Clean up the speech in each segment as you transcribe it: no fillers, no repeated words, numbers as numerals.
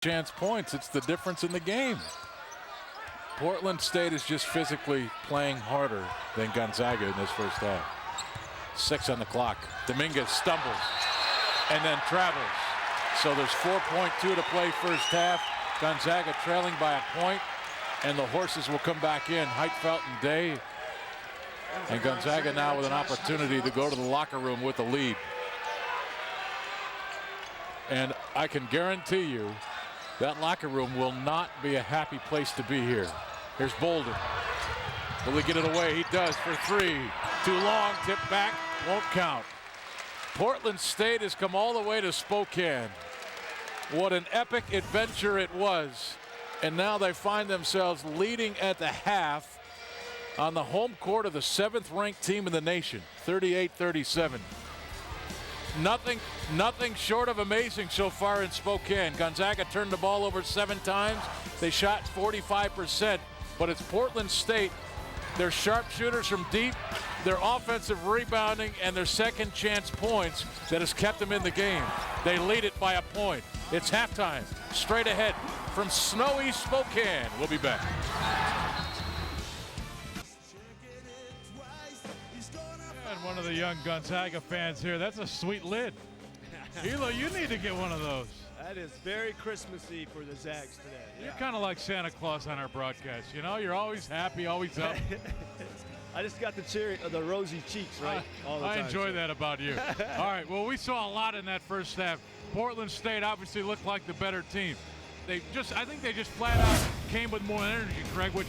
chance points. It's the difference in the game. Portland State is just physically playing harder than Gonzaga in this first half. 6 on the clock. Dominguez stumbles and then travels. So there's 4.2 to play first half. Gonzaga trailing by a point, and the horses will come back in. Heitfeld and Day. And Gonzaga now with an opportunity to go to the locker room with a lead. And I can guarantee you that locker room will not be a happy place to be here. Here's Bolden. Will he get it away? He does for 3. Too long, tip back, won't count. Portland State has come all the way to Spokane. What an epic adventure it was. And now they find themselves leading at the half on the home court of the 7th-ranked team in the nation, 38-37. Nothing short of amazing so far in Spokane. Gonzaga turned the ball over 7 times. They shot 45%, but it's Portland State. Their sharpshooters from deep, their offensive rebounding, and their second chance points that has kept them in the game. They lead it by a point. It's halftime. Straight ahead from snowy Spokane. We'll be back. And one of the young Gonzaga fans here. That's a sweet lid. Elo, you need to get one of those. That is very Christmassy for the Zags today. Yeah. You're kind of like Santa Claus on our broadcast. You know, you're always happy, always up. I just got the rosy cheeks, right? All the time. I enjoy that about you. All right, well, we saw a lot in that first half. Portland State obviously looked like the better team. I think they just flat out came with more energy, Craig, which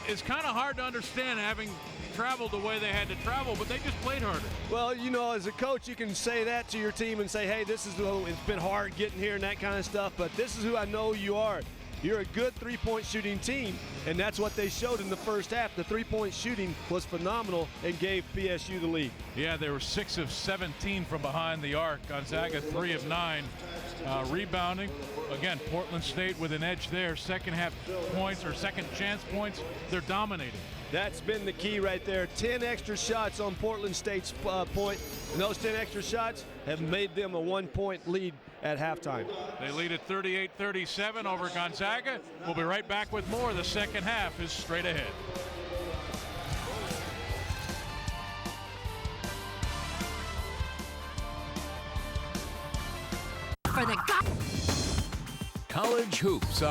is kind of hard to understand having traveled the way they had to travel, but they just played harder. Well, you know, as a coach, you can say that to your team and say, hey, it's been hard getting here and that kind of stuff, but this is who I know you are. You're a good three-point shooting team, and that's what they showed in the first half. The three-point shooting was phenomenal and gave PSU the lead. Yeah, they were 6 of 17 from behind the arc. Gonzaga 3 of 9 rebounding. Again, Portland State with an edge there. Second half points or second chance points, they're dominating. That's been the key right there. 10 extra shots on Portland State's point, and those 10 extra shots have made them a 1-point lead at halftime. They lead at 38-37 over Gonzaga. We'll be right back with more. The second half is straight ahead. For the College hoops.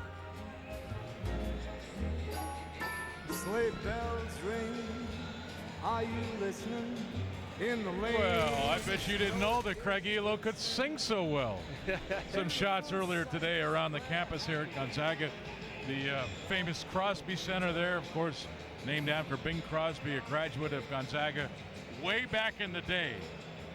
Sleigh bells ring, are you listening? In the lane. Well, I bet you didn't know that Craig Elo could sing so well. Some shots earlier today around the campus here at Gonzaga. The famous Crosby Center there, of course, named after Bing Crosby, a graduate of Gonzaga way back in the day.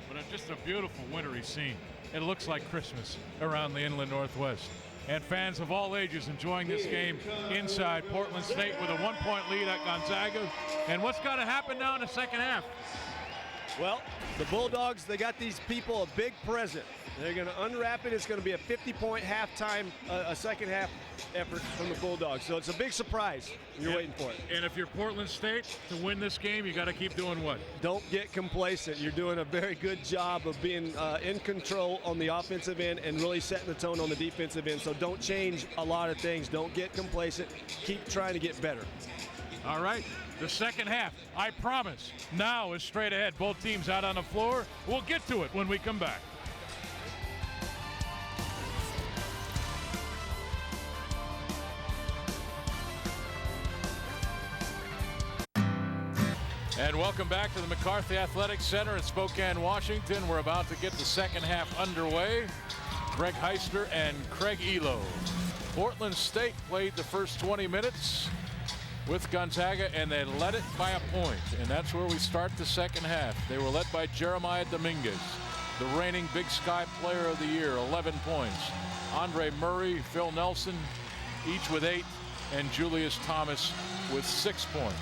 But just a beautiful wintry scene. It looks like Christmas around the Inland Northwest. And fans of all ages enjoying this game inside Portland State with a 1-point lead at Gonzaga. And what's got to happen now in the second half? Well, the Bulldogs, they got these people a big present. They're going to unwrap it. It's going to be a 50-point halftime, a second half effort from the Bulldogs. So it's a big surprise. You're waiting for it. And if you're Portland State, to win this game, you got to keep doing what? Don't get complacent. You're doing a very good job of being in control on the offensive end and really setting the tone on the defensive end. So don't change a lot of things. Don't get complacent. Keep trying to get better. All right. The second half, I promise, now is straight ahead. Both teams out on the floor. We'll get to it when we come back. And welcome back to the McCarthy Athletic Center in Spokane, Washington. We're about to get the second half underway. Greg Heister and Craig Elo. Portland State played the first 20 minutes with Gonzaga, and they led it by a point. And that's where we start the second half. They were led by Jeremiah Dominguez, the reigning Big Sky Player of the Year, 11 points. Andre Murray, Phil Nelson, each with 8, and Julius Thomas with 6 points.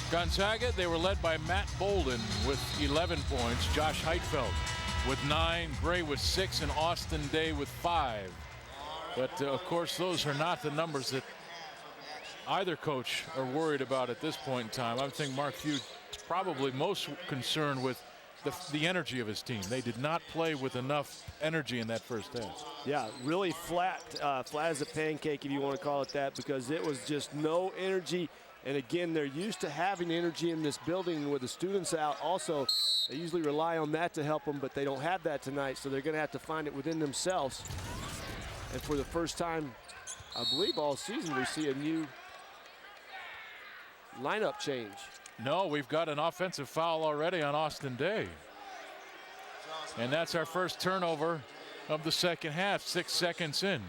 Gonzaga, they were led by Matt Bolden with 11 points, Josh Heitfeld with 9, Gray with 6, and Austin Day with 5. But, of course, those are not the numbers that either coach are worried about at this point in time. I think Mark Few probably most concerned with the energy of his team. They did not play with enough energy in that first half. Yeah, really flat, flat as a pancake if you want to call it that, because it was just no energy. And again, they're used to having energy in this building with the students out. Also, they usually rely on that to help them, but they don't have that tonight, so they're going to have to find it within themselves. And for the first time, I believe all season, we see a new lineup change. No, we've got an offensive foul already on Austin Day. And that's our first turnover of the second half, 6 seconds in.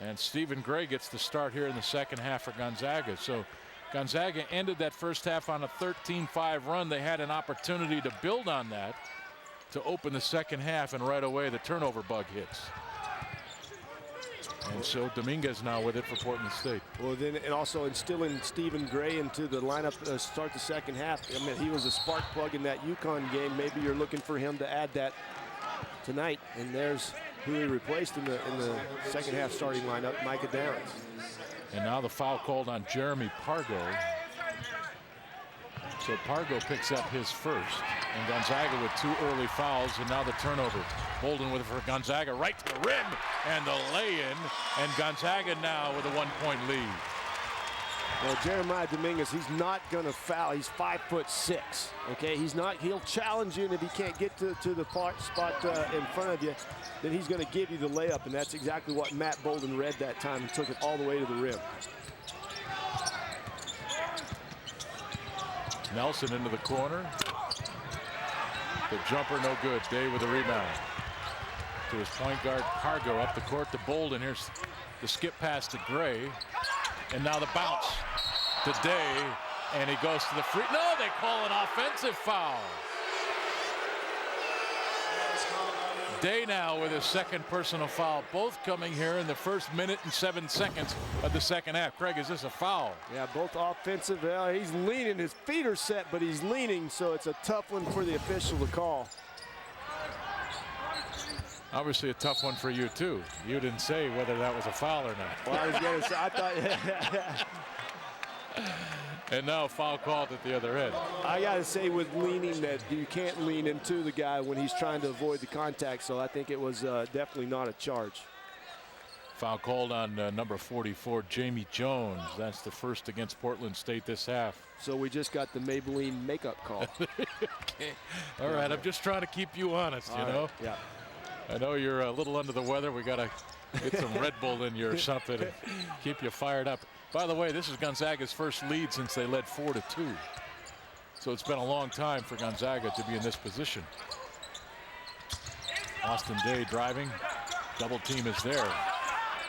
And Stephen Gray gets the start here in the second half for Gonzaga. So Gonzaga ended that first half on a 13-5 run. They had an opportunity to build on that to open the second half, and right away the turnover bug hits. And so Dominguez now with it for Portland State. Well, then, and also instilling Stephen Gray into the lineup to start the second half. I mean, he was a spark plug in that UConn game. Maybe you're looking for him to add that tonight. And there's who he replaced in the second half starting lineup, Micah Downs. And now the foul called on Jeremy Pargo. So Pargo picks up his first. And Gonzaga with 2 early fouls, and now the turnover. Bolden with it for Gonzaga, right to the rim, and the lay-in. And Gonzaga now with a 1-point lead. Well, Jeremiah Dominguez, he's not going to foul. He's 5'6". Okay, he's not. He'll challenge you, and if he can't get to the spot in front of you, then he's going to give you the layup, and that's exactly what Matt Bolden read that time and took it all the way to the rim. Nelson into the corner. The jumper no good. Day with the rebound. To his point guard Pargo, up the court to Bolden. Here's the skip pass to Gray. And now the bounce to Day. And he goes to the free. No, they call an offensive foul. Day now with his second personal foul. Both coming here in the first minute and 7 seconds of the second half. Craig, is this a foul? Yeah, both offensive. He's leaning. His feet are set, but he's leaning, so it's a tough one for the official to call. Obviously a tough one for you, too. You didn't say whether that was a foul or not. Well, I was going to say, I thought. And now foul called at the other end. I got to say with leaning that you can't lean into the guy when he's trying to avoid the contact, so I think it was definitely not a charge. Foul called on number 44, Jamie Jones. That's the first against Portland State this half. So we just got the Maybelline makeup call. Okay. All right, I'm just trying to keep you honest, you know? Yeah. I know you're a little under the weather. We got to get some Red Bull in you or something to keep you fired up. By the way, this is Gonzaga's first lead since they led 4-2. So it's been a long time for Gonzaga to be in this position. Austin Day driving. Double team is there.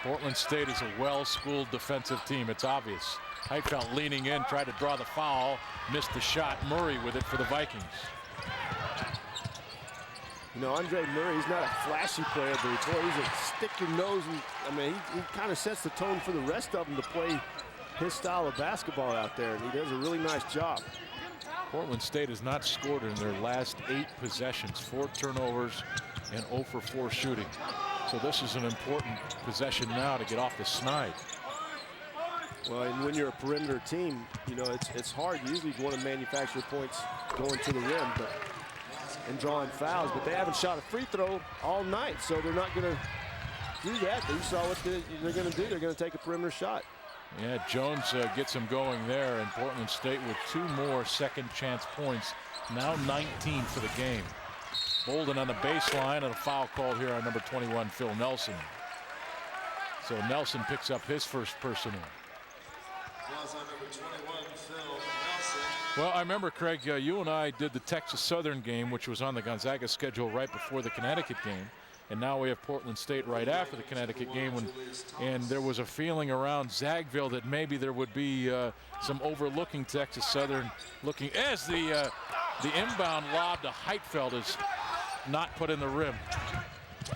Portland State is a well-schooled defensive team. It's obvious. Heitfeld leaning in, tried to draw the foul, missed the shot. Murray with it for the Vikings. You know, Andre Murray, he's not a flashy player, but he's a stick your nose. And, I mean, he kind of sets the tone for the rest of them to play his style of basketball out there, and he does a really nice job. Portland State has not scored in their last 8 possessions, 4 turnovers and 0 for 4 shooting. So this is an important possession now to get off the snide. Well, and when you're a perimeter team, you know, it's hard. You usually want to manufacture points going to the rim, and drawing fouls, but they haven't shot a free throw all night, so they're not going to do that. You saw what they're going to do. They're going to take a perimeter shot. Yeah, Jones gets them going there, and Portland State with 2 more second chance points. Now 19 for the game. Bolden on the baseline, and a foul called here on number 21, Phil Nelson. So Nelson picks up his first personal. Well, I remember, Craig, you and I did the Texas Southern game, which was on the Gonzaga schedule right before the Connecticut game. And now we have Portland State right after the Connecticut game. And there was a feeling around Zagville that maybe there would be some overlooking Texas Southern looking as the inbound lob to Heitfeld is not put in the rim.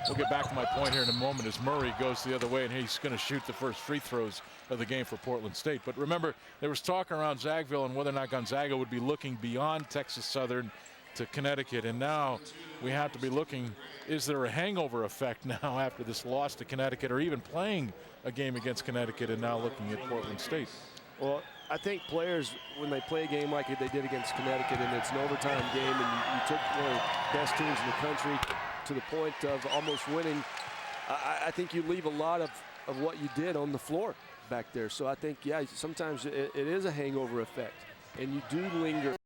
We'll get back to my point here in a moment as Murray goes the other way, and he's going to shoot the first free throws of the game for Portland State. But remember, there was talk around Zagville and whether or not Gonzaga would be looking beyond Texas Southern to Connecticut. And now we have to be looking, is there a hangover effect now after this loss to Connecticut, or even playing a game against Connecticut and now looking at Portland State? Well, I think players, when they play a game like they did against Connecticut, and it's an overtime game, and you took one of the best teams in the country to the point of almost winning, I think you leave a lot of what you did on the floor back there. So I think, yeah, sometimes it is a hangover effect, and you do linger.